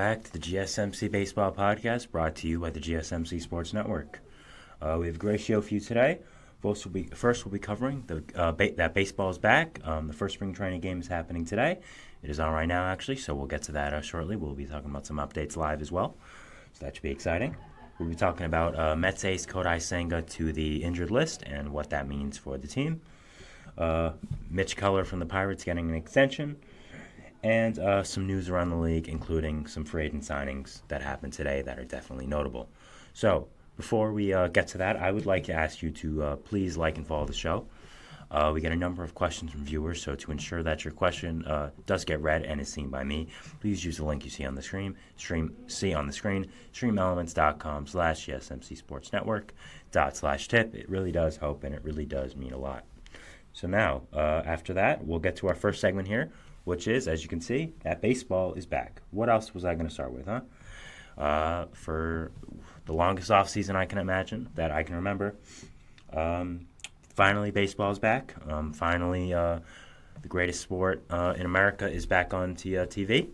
back to the GSMC Baseball Podcast, brought to you by the GSMC Sports Network. We have a great show for you today. First, we'll be covering that baseball is back. The first spring training game is happening today. It is on right now, actually, so we'll get to that shortly. We'll be talking about some updates live as well, so that should be exciting. We'll be talking about Mets ace Kodai Senga to the injured list and what that means for the team. Mitch Keller from the Pirates getting an extension. And some news around the league, including some free agent signings that happened today that are definitely notable. So, before we get to that, I would like to ask you to please like and follow the show. We get a number of questions from viewers, so to ensure that your question does get read and is seen by me, please use the link you see on the screen, streamelements.com/GSMC Sports Network /tip. It really does help, and it really does mean a lot. So now, after that, we'll get to our first segment here, which is, as you can see, that baseball is back. What else was I going to start with, huh? For the longest offseason I can imagine, that I can remember, finally baseball is back. Finally, the greatest sport in America is back on TV,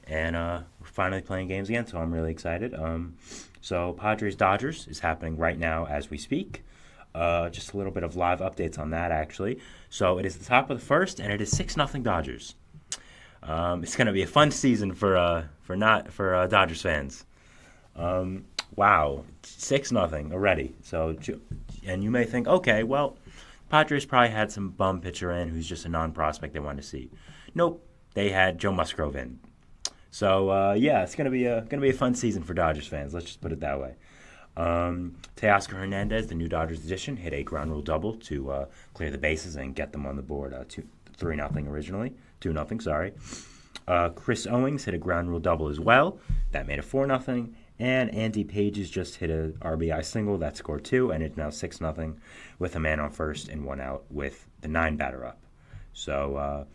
and we're finally playing games again, so I'm really excited. So Padres-Dodgers is happening right now as we speak. Just a little bit of live updates on that, actually. So it is the top of the first, and it is 6-0 Dodgers. It's going to be a fun season for Dodgers fans. Wow, 6-0 already. So, and you may think, okay, well, Padres probably had some bum pitcher in who's just a non-prospect they wanted to see. Nope, they had Joe Musgrove in. So yeah, it's going to be a fun season for Dodgers fans. Let's just put it that way. Teoscar Hernandez, the new Dodgers addition, hit a ground rule double to clear the bases and get them on the board 3-0 originally. 2-0, sorry. Chris Owings hit a ground rule double as well. That made it 4-0. And Andy Pages just hit a RBI single. That scored 2, and it's now 6-0 with a man on first and 1 out with the 9 batter up. So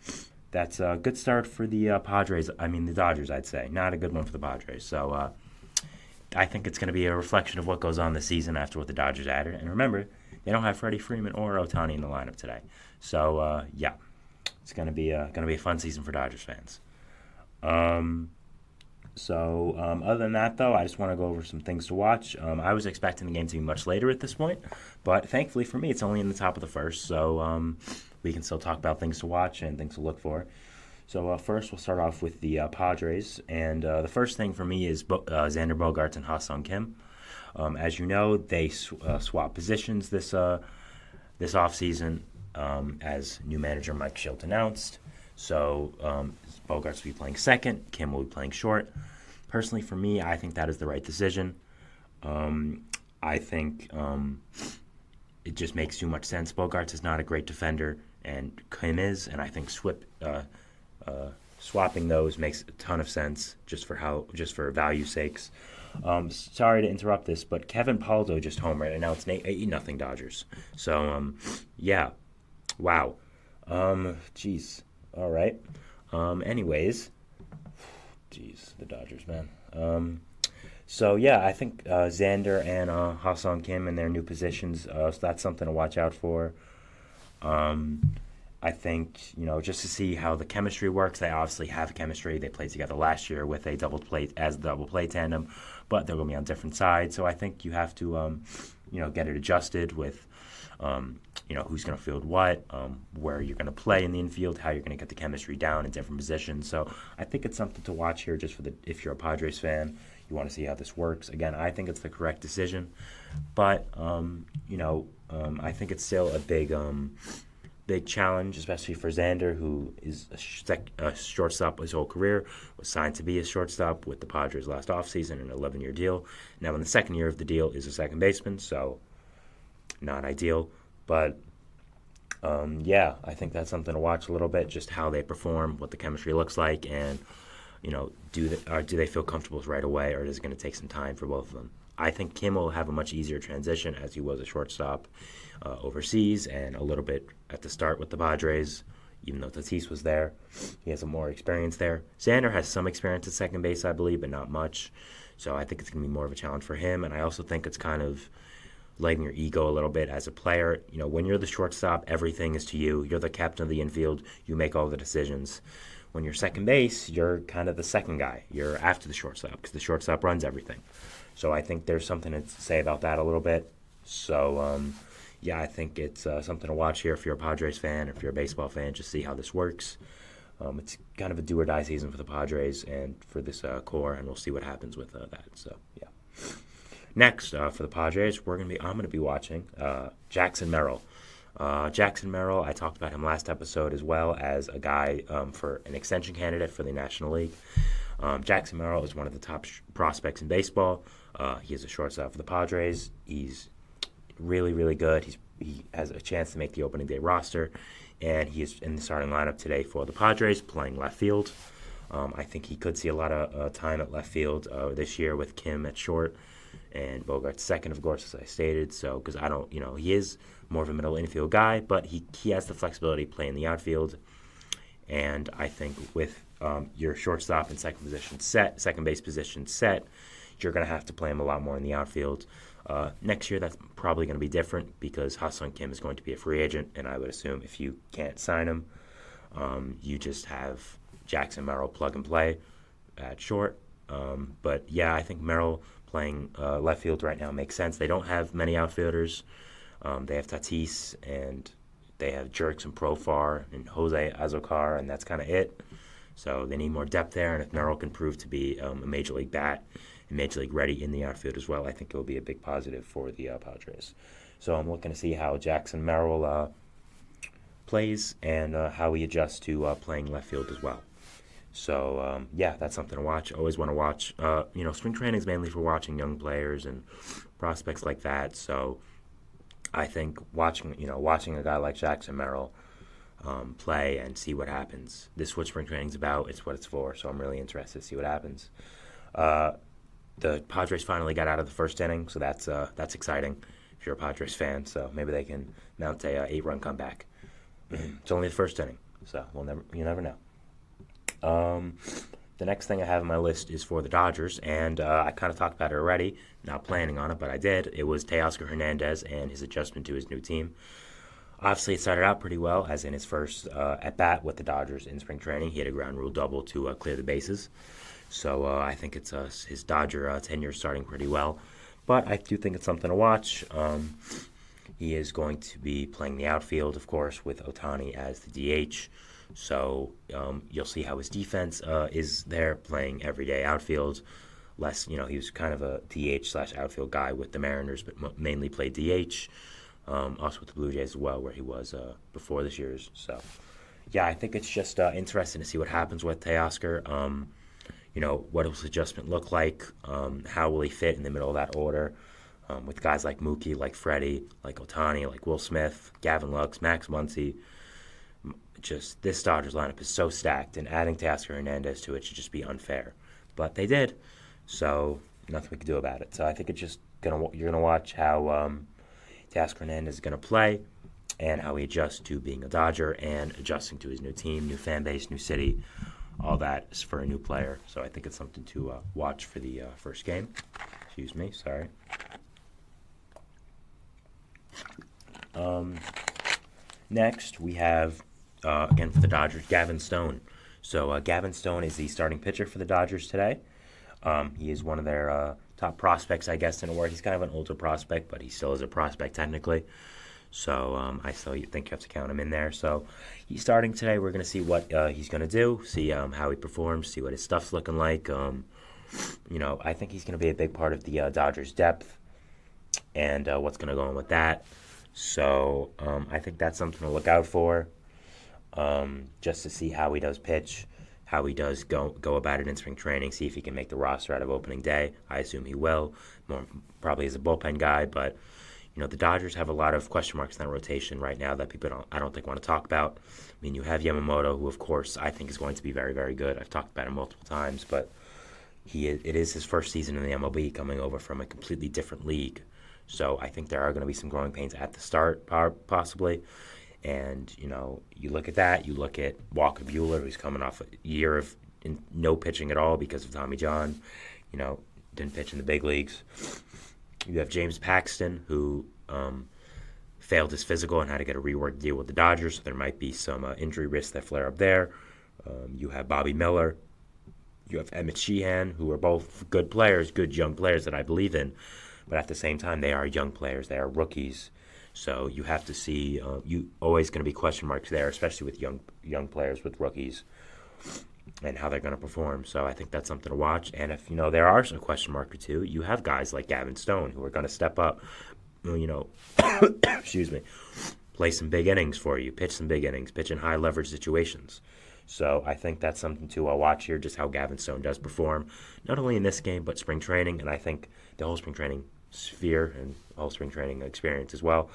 that's a good start for the the Dodgers, I'd say. Not a good one for the Padres. So I think it's going to be a reflection of what goes on this season after what the Dodgers added. And remember, they don't have Freddie Freeman or Ohtani in the lineup today. So, yeah. It's going to be a fun season for Dodgers fans. Other than that, though, I just want to go over some things to watch. I was expecting the game to be much later at this point, but thankfully for me, it's only in the top of the first, so we can still talk about things to watch and things to look for. So first, we'll start off with the Padres, and the first thing for me is Xander Bogaerts and Ha-Seong Kim. As you know, they swap positions this offseason. As new manager Mike Shildt announced. So Bogaerts will be playing second, Kim will be playing short. Personally, for me, I think that is the right decision. I think it just makes too much sense. Bogaerts is not a great defender, and Kim is, and I think swapping those makes a ton of sense just for value sakes. Sorry to interrupt this, but Kevin Paldo just homered, and now it's 8-0 Dodgers. So, yeah. Wow. Jeez. All right. Anyways. Jeez, the Dodgers, man. So, yeah, I think Xander and Ha-Seong Kim in their new positions, so that's something to watch out for. I think, just to see how the chemistry works. They obviously have chemistry. They played together last year with a double play tandem, but they're going to be on different sides. So I think you have to, get it adjusted with who's going to field what, where you're going to play in the infield, how you're going to get the chemistry down in different positions. So I think it's something to watch here just if you're a Padres fan, you want to see how this works. Again, I think it's the correct decision, but, I think it's still a big challenge, especially for Xander, who is a shortstop his whole career, was signed to be a shortstop with the Padres last offseason, an 11-year deal. Now in the second year of the deal is a second baseman, so not ideal, but I think that's something to watch a little bit, just how they perform, what the chemistry looks like, and do they feel comfortable right away, or is it going to take some time for both of them? I think Kim will have a much easier transition as he was a shortstop overseas and a little bit at the start with the Padres, even though Tatis was there. He has more experience there. Xander has some experience at second base, I believe, but not much. So I think it's going to be more of a challenge for him, and I also think it's kind of letting your ego a little bit as a player. When you're the shortstop, everything is to you. You're the captain of the infield. You make all the decisions. when you're second base, you're kind of the second guy. You're after the shortstop because the shortstop runs everything. So I think there's something to say about that a little bit. So, yeah, I think it's something to watch here if you're a Padres fan, if you're a baseball fan, just see how this works. It's kind of a do-or-die season for the Padres and for this core, and we'll see what happens with that. So, yeah. Next, for the Padres, I'm going to be watching Jackson Merrill. Jackson Merrill, I talked about him last episode, as well as a guy for an extension candidate for the National League. Jackson Merrill is one of the top prospects in baseball. He is a shortstop for the Padres. He's really, really good. He has a chance to make the opening day roster, and he is in the starting lineup today for the Padres, playing left field. I think he could see a lot of time at left field this year with Kim at short and Bogarts second, of course, as I stated. So, because he is more of a middle infield guy, but he has the flexibility to play in the outfield. And I think with your shortstop and second base position set, you're going to have to play him a lot more in the outfield. Next year, that's probably going to be different because Ha-Seong Kim is going to be a free agent, and I would assume if you can't sign him, you just have Jackson Merrill plug and play at short. But yeah, I think Merrill playing left field right now makes sense. They don't have many outfielders. They have Tatis, and they have Jerks and Profar and Jose Azocar, and that's kind of it. So they need more depth there, and if Merrill can prove to be a major league bat and major league ready in the outfield as well, I think it will be a big positive for the Padres. So I'm looking to see how Jackson Merrill plays and how he adjusts to playing left field as well. So, yeah, that's something to watch. Always want to watch. Spring training is mainly for watching young players and prospects like that. So I think watching a guy like Jackson Merrill play and see what happens. This is what spring training is about. It's what it's for. So I'm really interested to see what happens. The Padres finally got out of the first inning, so that's exciting if you're a Padres fan. So maybe they can mount a 8-run comeback. It's only the first inning, so you never know. The next thing I have on my list is for the Dodgers, and I kind of talked about it already, not planning on it, but I did. It was Teoscar Hernandez and his adjustment to his new team. Obviously, it started out pretty well, as in his first at-bat with the Dodgers in spring training. He had a ground rule double to clear the bases. So I think it's his Dodger tenure starting pretty well. But I do think it's something to watch. He is going to be playing the outfield, of course, with Ohtani as the DH. So you'll see how his defense is there, playing everyday outfield. He was kind of a DH/outfield guy with the Mariners, but mainly played DH. Also with the Blue Jays as well, where he was before this year's. So, yeah, I think it's just interesting to see what happens with Teoscar. What will his adjustment look like? How will he fit in the middle of that order? With guys like Mookie, like Freddie, like Ohtani, like Will Smith, Gavin Lux, Max Muncy. Just this Dodgers lineup is so stacked, and adding Teoscar Hernandez to it should just be unfair. But they did, so nothing we can do about it. So I think it's just you're gonna watch how Teoscar Hernandez is gonna play, and how he adjusts to being a Dodger and adjusting to his new team, new fan base, new city. All that is for a new player. So I think it's something to watch for the first game. Excuse me, sorry. Next, we have, again for the Dodgers, Gavin Stone. So Gavin Stone is the starting pitcher for the Dodgers today. He is one of their top prospects, I guess, in a word. He's kind of an older prospect, but he still is a prospect technically. So I still think you have to count him in there. So he's starting today. We're going to see what he's going to do, see how he performs, see what his stuff's looking like. I think he's going to be a big part of the Dodgers' depth and what's going to go on with that. So I think that's something to look out for, just to see how he does pitch, how he does go about it in spring training, see if he can make the roster out of opening day. I assume he will, more probably as a bullpen guy, but the Dodgers have a lot of question marks in that rotation right now that people I don't think want to talk about. I mean, you have Yamamoto, who, of course, I think is going to be very, very good. I've talked about him multiple times, but it is his first season in the MLB, coming over from a completely different league. So I think there are going to be some growing pains at the start, possibly. And, you look at that. You look at Walker Buehler, who's coming off a year of no pitching at all because of Tommy John. Didn't pitch in the big leagues. You have James Paxton, who failed his physical and had to get a rework deal with the Dodgers, so there might be some injury risks that flare up there. You have Bobby Miller. You have Emmett Sheehan, who are both good players, good young players that I believe in. But at the same time, they are young players. They are rookies. So you have to see. You always going to be question marks there, especially with young players, with rookies, and how they're going to perform. So I think that's something to watch. And if there are some question mark or two, you have guys like Gavin Stone who are going to step up. Excuse me, play some big innings for you, pitch some big innings, pitch in high leverage situations. So I think that's something to watch here, just how Gavin Stone does perform, not only in this game, but spring training, and I think the whole spring training sphere and whole spring training experience as well.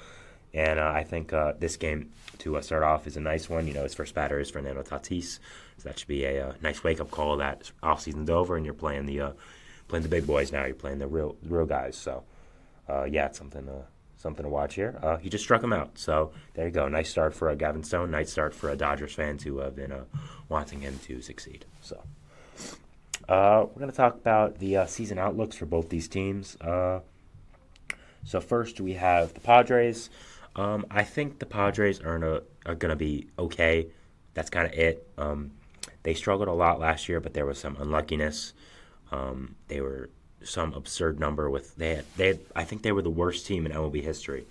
And I think this game, to start off, is a nice one. His first batter is Fernando Tatis, so that should be a nice wake-up call that off season's over and you're playing the big boys now. You're playing the real guys. So, it's something to watch here. He just struck him out. So there you go. Nice start for Gavin Stone. Nice start for Dodgers fans who have been wanting him to succeed. So we're going to talk about the season outlooks for both these teams. So first we have the Padres. I think the Padres are going to be okay. That's kind of it. They struggled a lot last year, but there was some unluckiness. They were some absurd number with they had I think they were the worst team in MLB history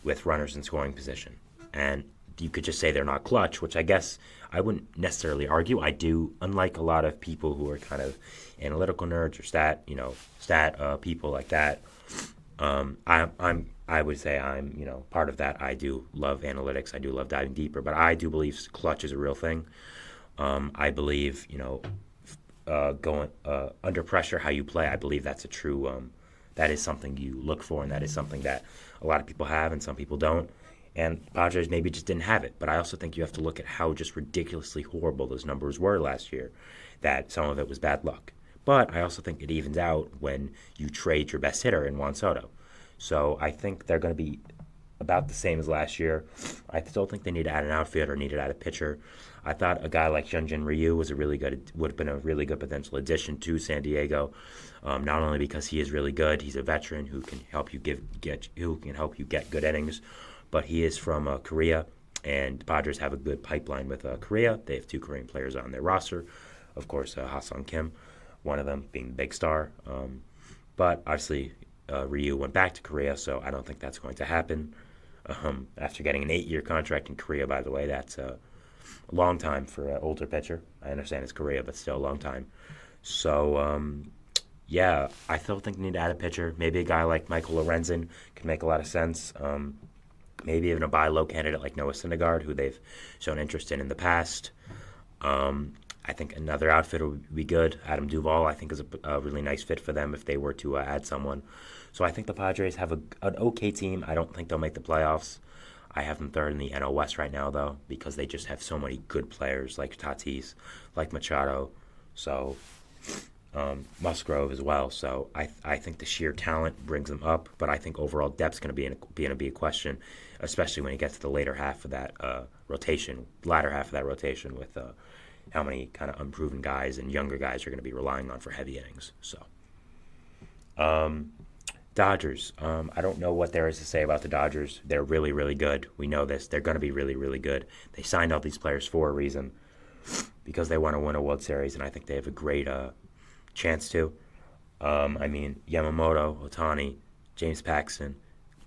with runners in scoring position. And you could just say they're not clutch, which I guess I wouldn't necessarily argue. I do, unlike a lot of people who are kind of analytical nerds or stat people like that. I would say I'm part of that. I do love analytics. I do love diving deeper, but I do believe clutch is a real thing. I believe going under pressure, how you play. I believe that's a true. That is something you look for, and that is something that a lot of people have, and some people don't. And Padres maybe just didn't have it. But I also think you have to look at how just ridiculously horrible those numbers were last year. That some of it was bad luck. But I also think it evens out when you trade your best hitter in Juan Soto. So I think they're going to be about the same as last year. I still think they need to add an outfielder, need to add a pitcher. I thought a guy like Hyunjin Ryu would have been a really good potential addition to San Diego. Not only because he is really good, he's a veteran who can help you get good innings, but he is from Korea, and the Padres have a good pipeline with Korea. They have 2 Korean players on their roster, of course, Ha-Sung Kim, one of them being the big star. But obviously, Ryu went back to Korea, so I don't think that's going to happen. After getting an 8-year contract in Korea, by the way, that's a long time for an older pitcher. I understand it's Korea, but still a long time. So, I still think they need to add a pitcher. Maybe a guy like Michael Lorenzen could make a lot of sense. Maybe even a buy low candidate like Noah Syndergaard, who they've shown interest in the past. I think another outfitter would be good. Adam Duvall, I think, is a really nice fit for them if they were to add someone. So I think the Padres have an okay team. I don't think they'll make the playoffs. I have them third in the NL West right now, though, because they just have so many good players like Tatis, like Machado, so Musgrove as well. So I think the sheer talent brings them up, but I think overall depth's going to be a question, especially when you get to the latter half of that rotation with how many kind of unproven guys and younger guys are going to be relying on for heavy innings. So, Dodgers. I don't know what there is to say about the Dodgers. They're really, really good. We know this. They're going to be really, really good. They signed all these players for a reason, because they want to win a World Series, and I think they have a great chance to. Yamamoto, Ohtani, James Paxton,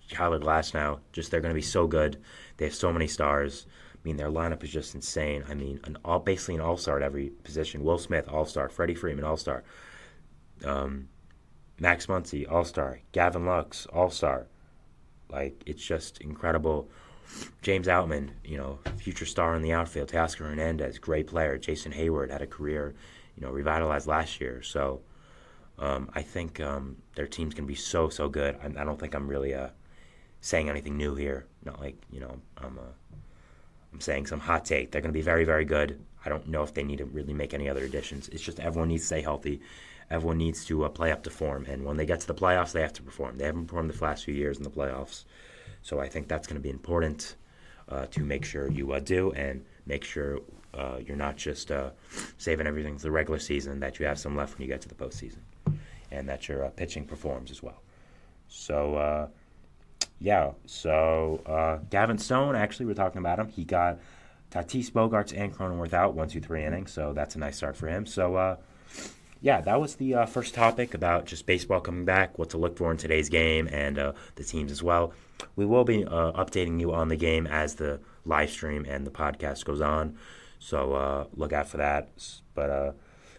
Tyler Glasnow, they're going to be so good. They have so many stars. Their lineup is just insane. Basically an all-star at every position. Will Smith, all-star. Freddie Freeman, all-star. Max Muncy, all-star. Gavin Lux, all-star. It's just incredible. James Outman, future star in the outfield. Teoscar Hernandez, great player. Jason Hayward had a career, revitalized last year. So I think their team's going to be so, so good. I don't think I'm really saying anything new here. Not like, I'm saying some hot take. They're going to be very, very good. I don't know if they need to really make any other additions. It's just everyone needs to stay healthy. Everyone needs to play up to form. And when they get to the playoffs, they have to perform. They haven't performed the last few years in the playoffs. So I think that's going to be important to make sure you do, and make sure you're not just saving everything for the regular season, that you have some left when you get to the postseason, and that your pitching performs as well. So, Gavin Stone, actually, we're talking about him. He got Tatis, Bogarts, and Cronenworth out 1, 2, 3 innings, so that's a nice start for him. So, yeah, that was the first topic about just baseball coming back, what to look for in today's game, and the teams as well. We will be updating you on the game as the live stream and the podcast goes on, so look out for that. But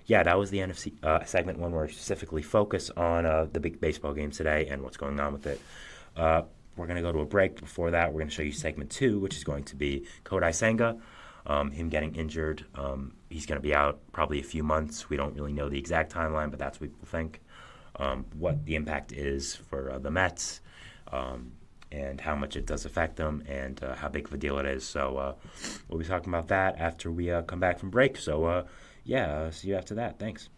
yeah, that was the NFC segment one where we specifically focus on the big baseball game today and what's going on with it. We're going to go to a break. Before that, we're going to show you segment 2, which is going to be Kodai Senga, him getting injured. He's going to be out probably a few months. We don't really know the exact timeline, but that's what people think. What the impact is for the Mets, and how much it does affect them, and how big of a deal it is. So we'll be talking about that after we come back from break. So, yeah, see you after that. Thanks.